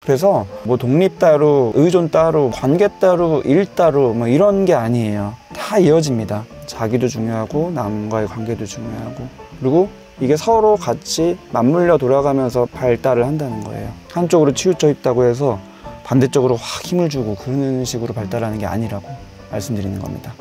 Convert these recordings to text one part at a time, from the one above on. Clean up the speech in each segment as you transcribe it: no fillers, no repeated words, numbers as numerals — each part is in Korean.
그래서 뭐 독립 따로, 의존 따로, 관계 따로, 일 따로 뭐 이런 게 아니에요. 다 이어집니다. 자기도 중요하고 남과의 관계도 중요하고, 그리고 이게 서로 같이 맞물려 돌아가면서 발달을 한다는 거예요. 한쪽으로 치우쳐 있다고 해서 반대쪽으로 확 힘을 주고 그런 식으로 발달하는 게 아니라고 말씀드리는 겁니다.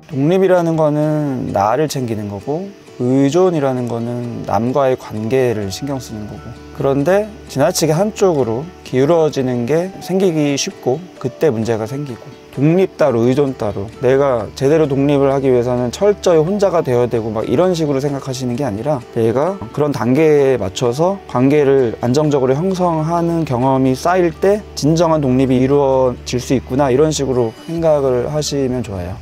독립이라는 거는 나를 챙기는 거고, 의존이라는 거는 남과의 관계를 신경 쓰는 거고, 그런데 지나치게 한쪽으로 기울어지는 게 생기기 쉽고 그때 문제가 생기고, 독립 따로 의존 따로, 내가 제대로 독립을 하기 위해서는 철저히 혼자가 되어야 되고 막 이런 식으로 생각하시는 게 아니라, 내가 그런 단계에 맞춰서 관계를 안정적으로 형성하는 경험이 쌓일 때 진정한 독립이 이루어질 수 있구나, 이런 식으로 생각을 하시면 좋아요.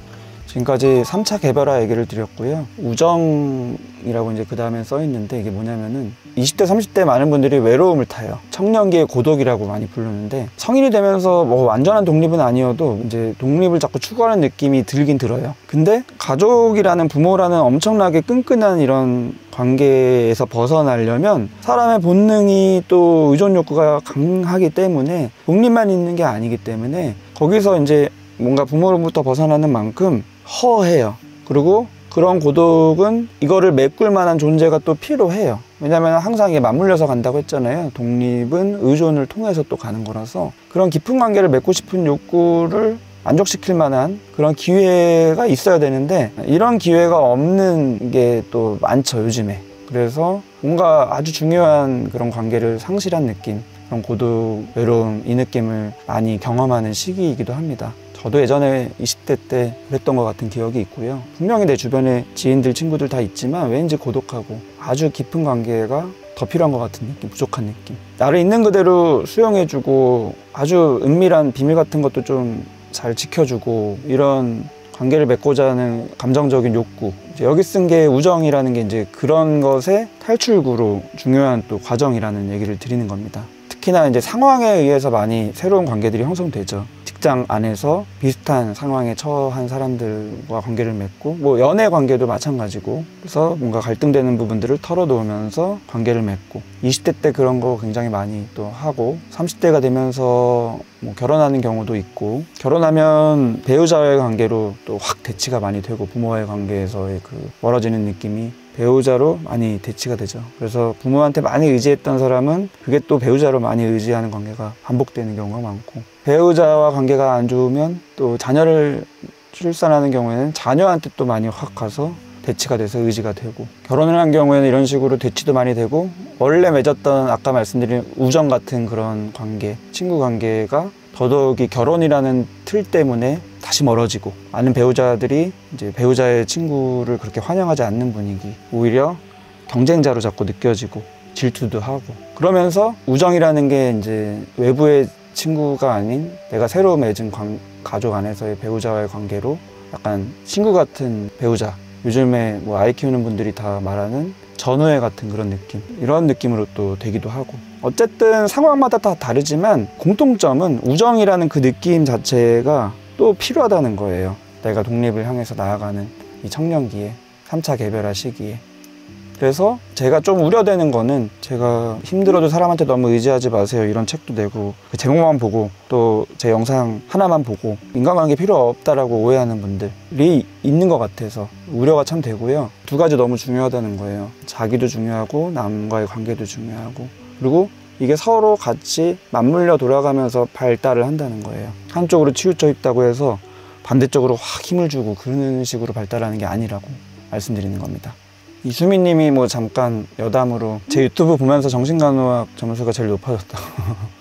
지금까지 3차 개별화 얘기를 드렸고요. 우정이라고 이제 그 다음에 써 있는데, 이게 뭐냐면은 20대, 30대 많은 분들이 외로움을 타요. 청년기의 고독이라고 많이 부르는데, 성인이 되면서 뭐 완전한 독립은 아니어도 이제 독립을 자꾸 추구하는 느낌이 들긴 들어요. 근데 가족이라는, 부모라는 엄청나게 끈끈한 이런 관계에서 벗어나려면 사람의 본능이 또 의존 욕구가 강하기 때문에, 독립만 있는 게 아니기 때문에 거기서 이제 뭔가 부모로부터 벗어나는 만큼 허해요. 그리고 그런 고독은 이거를 메꿀 만한 존재가 또 필요해요. 왜냐하면 항상 이게 맞물려서 간다고 했잖아요. 독립은 의존을 통해서 또 가는 거라서, 그런 깊은 관계를 맺고 싶은 욕구를 만족시킬 만한 그런 기회가 있어야 되는데, 이런 기회가 없는 게 또 많죠, 요즘에. 그래서 뭔가 아주 중요한 그런 관계를 상실한 느낌, 그런 고독, 외로움, 이 느낌을 많이 경험하는 시기이기도 합니다. 저도 예전에 20대 때 그랬던 것 같은 기억이 있고요. 분명히 내 주변에 지인들, 친구들 다 있지만 왠지 고독하고 아주 깊은 관계가 더 필요한 것 같은 느낌, 부족한 느낌. 나를 있는 그대로 수용해주고 아주 은밀한 비밀 같은 것도 좀 잘 지켜주고, 이런 관계를 맺고자 하는 감정적인 욕구. 여기 쓴 게 우정이라는 게 이제 그런 것의 탈출구로 중요한 또 과정이라는 얘기를 드리는 겁니다. 특히나 이제 상황에 의해서 많이 새로운 관계들이 형성되죠. 직장 안에서 비슷한 상황에 처한 사람들과 관계를 맺고, 뭐 연애 관계도 마찬가지고, 그래서 뭔가 갈등되는 부분들을 털어놓으면서 관계를 맺고, 20대 때 그런 거 굉장히 많이 또 하고, 30대가 되면서 뭐 결혼하는 경우도 있고, 결혼하면 배우자와의 관계로 또 확 대치가 많이 되고, 부모와의 관계에서의 그 멀어지는 느낌이 배우자로 많이 대치가 되죠. 그래서 부모한테 많이 의지했던 사람은 그게 또 배우자로 많이 의지하는 관계가 반복되는 경우가 많고, 배우자와 관계가 안 좋으면 또 자녀를 출산하는 경우에는 자녀한테 또 많이 확 가서 대치가 돼서 의지가 되고, 결혼을 한 경우에는 이런 식으로 대치도 많이 되고, 원래 맺었던 아까 말씀드린 우정 같은 그런 관계, 친구 관계가 더더욱이 결혼이라는 틀 때문에 다시 멀어지고, 많은 배우자들이 이제 배우자의 친구를 그렇게 환영하지 않는 분위기, 오히려 경쟁자로 자꾸 느껴지고 질투도 하고, 그러면서 우정이라는 게 이제 외부의 친구가 아닌 내가 새로 맺은 가족 안에서의 배우자와의 관계로 약간 친구 같은 배우자, 요즘에 뭐 아이 키우는 분들이 다 말하는 전우애 같은 그런 느낌, 이런 느낌으로 또 되기도 하고, 어쨌든 상황마다 다 다르지만 공통점은 우정이라는 그 느낌 자체가 또 필요하다는 거예요. 내가 독립을 향해서 나아가는 이 청년기에, 3차 개별화 시기에. 그래서 제가 좀 우려되는 거는, 제가 힘들어도 사람한테 너무 의지하지 마세요, 이런 책도 내고 그 제목만 보고 또 제 영상 하나만 보고 인간관계 필요 없다라고 오해하는 분들이 있는 것 같아서 우려가 참 되고요. 두 가지 너무 중요하다는 거예요. 자기도 중요하고 남과의 관계도 중요하고, 그리고 이게 서로 같이 맞물려 돌아가면서 발달을 한다는 거예요. 한쪽으로 치우쳐 있다고 해서 반대쪽으로 확 힘을 주고 그런 식으로 발달하는 게 아니라고 말씀드리는 겁니다. 이수민 님이 뭐 잠깐 여담으로 제 유튜브 보면서 정신간호학 점수가 제일 높아졌다고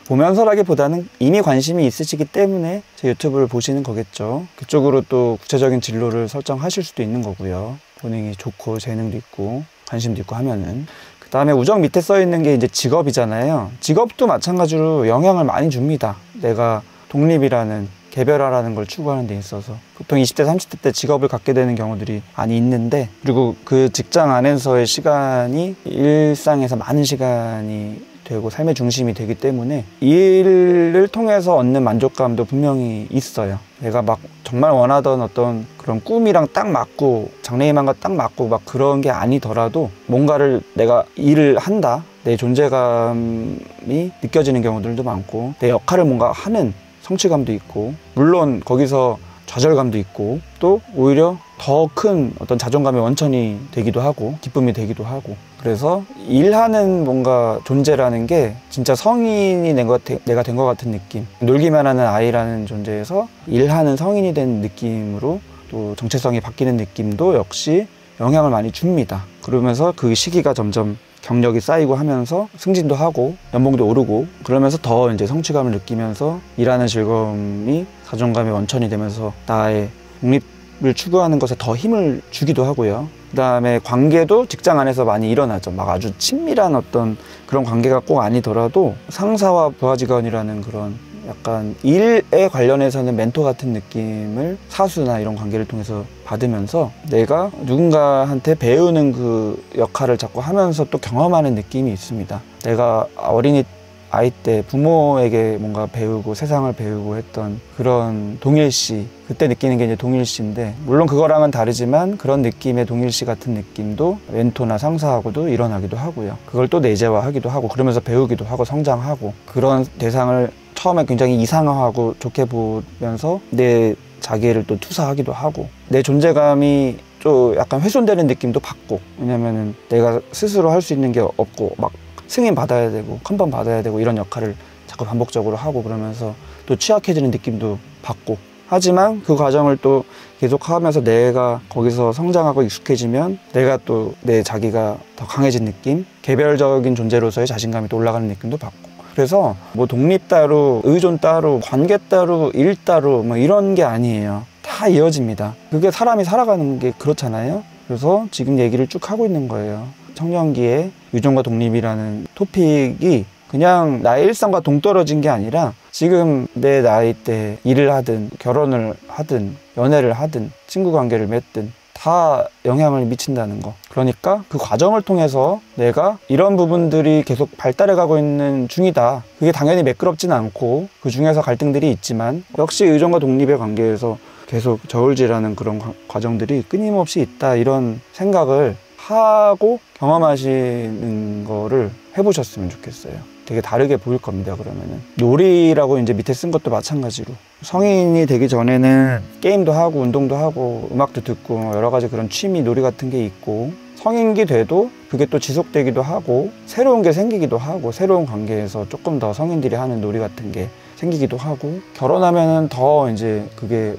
보면서라기보다는 이미 관심이 있으시기 때문에 제 유튜브를 보시는 거겠죠. 그쪽으로 또 구체적인 진로를 설정하실 수도 있는 거고요. 본인이 좋고 재능도 있고 관심도 있고 하면은. 그 다음에 우정 밑에 써 있는 게 이제 직업이잖아요. 직업도 마찬가지로 영향을 많이 줍니다. 내가 독립이라는, 개별화라는 걸 추구하는 데 있어서 보통 20대, 30대 때 직업을 갖게 되는 경우들이 많이 있는데, 그리고 그 직장 안에서의 시간이 일상에서 많은 시간이 되고 삶의 중심이 되기 때문에 이 일을 통해서 얻는 만족감도 분명히 있어요. 내가 막 정말 원하던 어떤 그런 꿈이랑 딱 맞고 장래희망과 딱 맞고 막 그런 게 아니더라도 뭔가를 내가 일을 한다, 내 존재감이 느껴지는 경우들도 많고 내 역할을 뭔가 하는 성취감도 있고, 물론 거기서 좌절감도 있고 또 오히려 더 큰 어떤 자존감의 원천이 되기도 하고 기쁨이 되기도 하고, 그래서 일하는 뭔가 존재라는 게 진짜 성인이 내가 된 것 같은 느낌, 놀기만 하는 아이라는 존재에서 일하는 성인이 된 느낌으로 또 정체성이 바뀌는 느낌도 역시 영향을 많이 줍니다. 그러면서 그 시기가 점점 경력이 쌓이고 하면서 승진도 하고 연봉도 오르고 그러면서 더 이제 성취감을 느끼면서 일하는 즐거움이 자존감의 원천이 되면서 나의 독립을 추구하는 것에 더 힘을 주기도 하고요. 그 다음에 관계도 직장 안에서 많이 일어나죠. 막 아주 친밀한 어떤 그런 관계가 꼭 아니더라도 상사와 부하 직원이라는 그런 약간 일에 관련해서는 멘토 같은 느낌을 사수나 이런 관계를 통해서 받으면서 내가 누군가한테 배우는 그 역할을 자꾸 하면서 또 경험하는 느낌이 있습니다. 내가 어린이 아이 때 부모에게 뭔가 배우고 세상을 배우고 했던 그런 동일시, 그때 느끼는 게 이제 동일시인데, 물론 그거랑은 다르지만 그런 느낌의 동일시 같은 느낌도 멘토나 상사하고도 일어나기도 하고요. 그걸 또 내재화하기도 하고 그러면서 배우기도 하고 성장하고, 그런 대상을 처음에 굉장히 이상화하고 좋게 보면서 내 자기를 또 투사하기도 하고 내 존재감이 좀 약간 훼손되는 느낌도 받고, 왜냐면은 내가 스스로 할 수 있는 게 없고 막 승인 받아야 되고 컨펌 받아야 되고 이런 역할을 자꾸 반복적으로 하고 그러면서 또 취약해지는 느낌도 받고, 하지만 그 과정을 또 계속하면서 내가 거기서 성장하고 익숙해지면 내가 또 내 자기가 더 강해진 느낌, 개별적인 존재로서의 자신감이 또 올라가는 느낌도 받고, 그래서 뭐 독립 따로 의존 따로 관계 따로 일 따로 뭐 이런 게 아니에요. 다 이어집니다. 그게 사람이 살아가는 게 그렇잖아요. 그래서 지금 얘기를 쭉 하고 있는 거예요. 청년기에 의존과 독립이라는 토픽이 그냥 나의 일상과 동떨어진 게 아니라 지금 내 나이 때 일을 하든 결혼을 하든 연애를 하든 친구 관계를 맺든 다 영향을 미친다는 거. 그러니까 그 과정을 통해서 내가 이런 부분들이 계속 발달해 가고 있는 중이다. 그게 당연히 매끄럽진 않고 그 중에서 갈등들이 있지만 역시 의존과 독립의 관계에서 계속 저울질하는 그런 과정들이 끊임없이 있다, 이런 생각을 하고 경험하시는 거를 해보셨으면 좋겠어요. 되게 다르게 보일 겁니다. 그러면은 놀이라고 이제 밑에 쓴 것도 마찬가지로 성인이 되기 전에는 게임도 하고 운동도 하고 음악도 듣고 여러 가지 그런 취미 놀이 같은 게 있고, 성인기 돼도 그게 또 지속되기도 하고 새로운 게 생기기도 하고 새로운 관계에서 조금 더 성인들이 하는 놀이 같은 게 생기기도 하고, 결혼하면은 더 이제 그게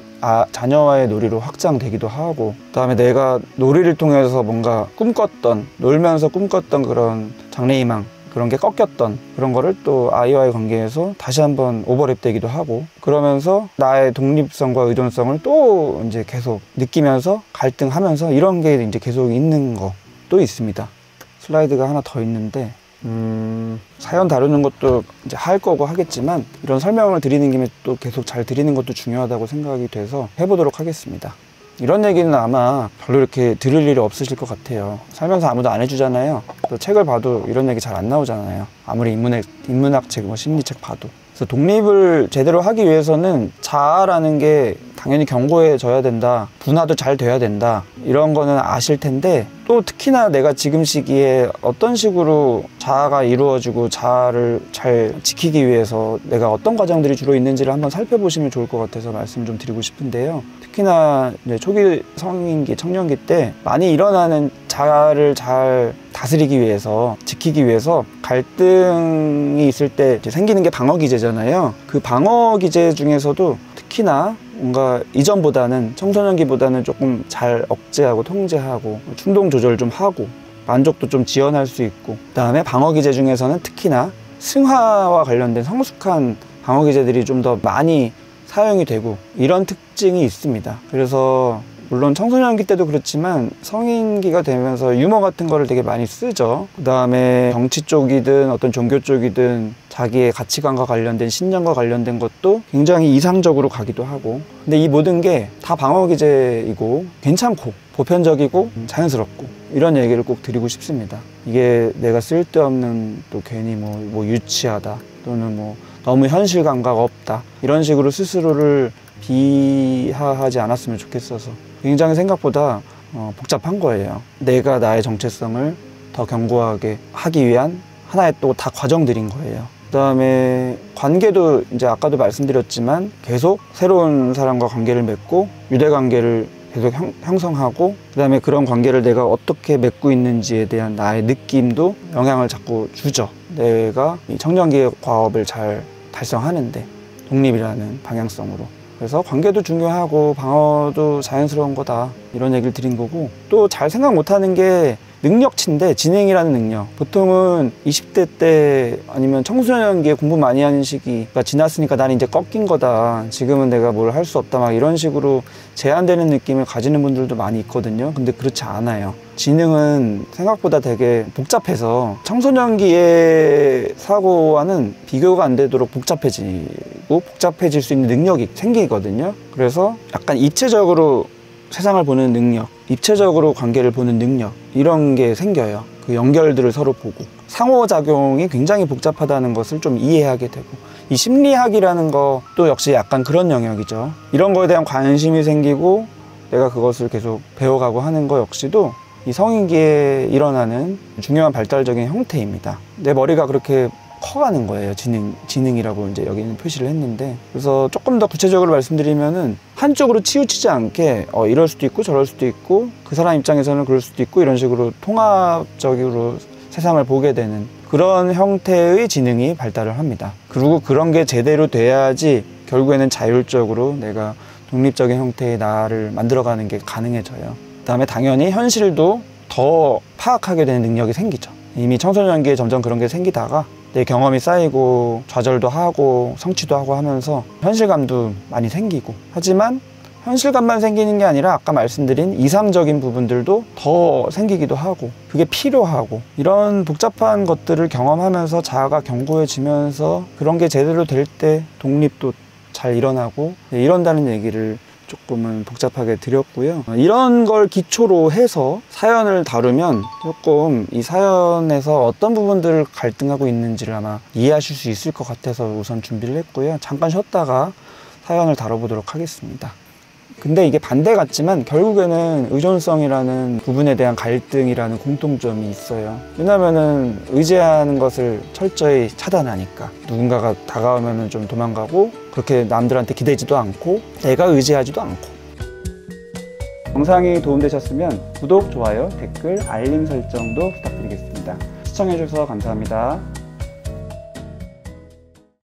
자녀와의 놀이로 확장되기도 하고, 그다음에 내가 놀이를 통해서 뭔가 꿈꿨던, 놀면서 꿈꿨던 그런 장래희망, 그런 게 꺾였던 그런 거를 또 아이와의 관계에서 다시 한번 오버랩 되기도 하고, 그러면서 나의 독립성과 의존성을 또 이제 계속 느끼면서 갈등하면서 이런 게 이제 계속 있는 것도 있습니다. 슬라이드가 하나 더 있는데 사연 다루는 것도 이제 할 거고 하겠지만 이런 설명을 드리는 김에 또 계속 잘 드리는 것도 중요하다고 생각이 돼서 해보도록 하겠습니다. 이런 얘기는 아마 별로 이렇게 들을 일이 없으실 것 같아요. 살면서 아무도 안 해주잖아요. 또 책을 봐도 이런 얘기 잘 안 나오잖아요. 아무리 인문학책, 뭐 심리책 봐도. 그래서 독립을 제대로 하기 위해서는 자아라는 게 당연히 견고해져야 된다, 분화도 잘 돼야 된다, 이런 거는 아실 텐데, 또 특히나 내가 지금 시기에 어떤 식으로 자아가 이루어지고 자아를 잘 지키기 위해서 내가 어떤 과정들이 주로 있는지를 한번 살펴보시면 좋을 것 같아서 말씀 좀 드리고 싶은데요. 특히나 이제 초기 성인기, 청년기 때 많이 일어나는 자아를 잘 다스리기 위해서, 지키기 위해서 갈등이 있을 때 이제 생기는 게 방어기제잖아요. 그 방어기제 중에서도 특히나 뭔가 이전보다는, 청소년기보다는 조금 잘 억제하고 통제하고 충동 조절 좀 하고 만족도 좀 지원할 수 있고, 그 다음에 방어기제 중에서는 특히나 승화와 관련된 성숙한 방어기제들이 좀 더 많이 사용이 되고 이런 특징이 있습니다. 그래서 물론 청소년기 때도 그렇지만 성인기가 되면서 유머 같은 거를 되게 많이 쓰죠. 그 다음에 정치 쪽이든 어떤 종교 쪽이든 자기의 가치관과 관련된 신념과 관련된 것도 굉장히 이상적으로 가기도 하고, 근데 이 모든 게 다 방어기제이고 괜찮고 보편적이고 자연스럽고 이런 얘기를 꼭 드리고 싶습니다. 이게 내가 쓸데없는 또 괜히 뭐 유치하다 또는 뭐 너무 현실 감각 없다 이런 식으로 스스로를 비하하지 않았으면 좋겠어서 굉장히 생각보다 복잡한 거예요. 내가 나의 정체성을 더 견고하게 하기 위한 하나의 또 다 과정들인 거예요. 그 다음에 관계도 이제 아까도 말씀드렸지만 계속 새로운 사람과 관계를 맺고 유대관계를 계속 형성하고 그 다음에 그런 관계를 내가 어떻게 맺고 있는지에 대한 나의 느낌도 영향을 자꾸 주죠. 내가 이 청년기의 과업을 잘 달성하는데 독립이라는 방향성으로. 그래서 관계도 중요하고 방어도 자연스러운 거다 이런 얘기를 드린 거고, 또 잘 생각 못하는 게 능력치인데 지능이라는 능력. 보통은 20대 때 아니면 청소년기에 공부 많이 하는 시기가 지났으니까 나는 이제 꺾인 거다, 지금은 내가 뭘 할 수 없다, 막 이런 식으로 제한되는 느낌을 가지는 분들도 많이 있거든요. 근데 그렇지 않아요. 지능은 생각보다 되게 복잡해서 청소년기의 사고와는 비교가 안 되도록 복잡해지고 복잡해질 수 있는 능력이 생기거든요. 그래서 약간 입체적으로 세상을 보는 능력, 입체적으로 관계를 보는 능력, 이런 게 생겨요. 그 연결들을 서로 보고 상호작용이 굉장히 복잡하다는 것을 좀 이해하게 되고, 이 심리학이라는 것도 역시 약간 그런 영역이죠. 이런 거에 대한 관심이 생기고 내가 그것을 계속 배워가고 하는 거 역시도 이 성인기에 일어나는 중요한 발달적인 형태입니다. 내 머리가 그렇게 커가는 거예요. 지능이라고 이제 여기는 표시를 했는데, 그래서 조금 더 구체적으로 말씀드리면은 한쪽으로 치우치지 않게 이럴 수도 있고 저럴 수도 있고 그 사람 입장에서는 그럴 수도 있고 이런 식으로 통합적으로 세상을 보게 되는 그런 형태의 지능이 발달을 합니다. 그리고 그런 게 제대로 돼야지 결국에는 자율적으로 내가 독립적인 형태의 나를 만들어가는 게 가능해져요. 그 다음에 당연히 현실도 더 파악하게 되는 능력이 생기죠. 이미 청소년기에 점점 그런 게 생기다가 내 경험이 쌓이고 좌절도 하고 성취도 하고 하면서 현실감도 많이 생기고, 하지만 현실감만 생기는 게 아니라 아까 말씀드린 이상적인 부분들도 더 생기기도 하고 그게 필요하고, 이런 복잡한 것들을 경험하면서 자아가 견고해지면서 그런 게 제대로 될 때 독립도 잘 일어나고 이런다는 얘기를 조금은 복잡하게 드렸고요. 이런 걸 기초로 해서 사연을 다루면 조금 이 사연에서 어떤 부분들을 갈등하고 있는지를 아마 이해하실 수 있을 것 같아서 우선 준비를 했고요. 잠깐 쉬었다가 사연을 다뤄보도록 하겠습니다. 근데 이게 반대 같지만 결국에는 의존성이라는 부분에 대한 갈등이라는 공통점이 있어요. 왜냐면은 의지하는 것을 철저히 차단하니까 누군가가 다가오면은 좀 도망가고 그렇게 남들한테 기대지도 않고 내가 의지하지도 않고. 영상이 도움되셨으면 구독, 좋아요, 댓글, 알림 설정도 부탁드리겠습니다. 시청해주셔서 감사합니다.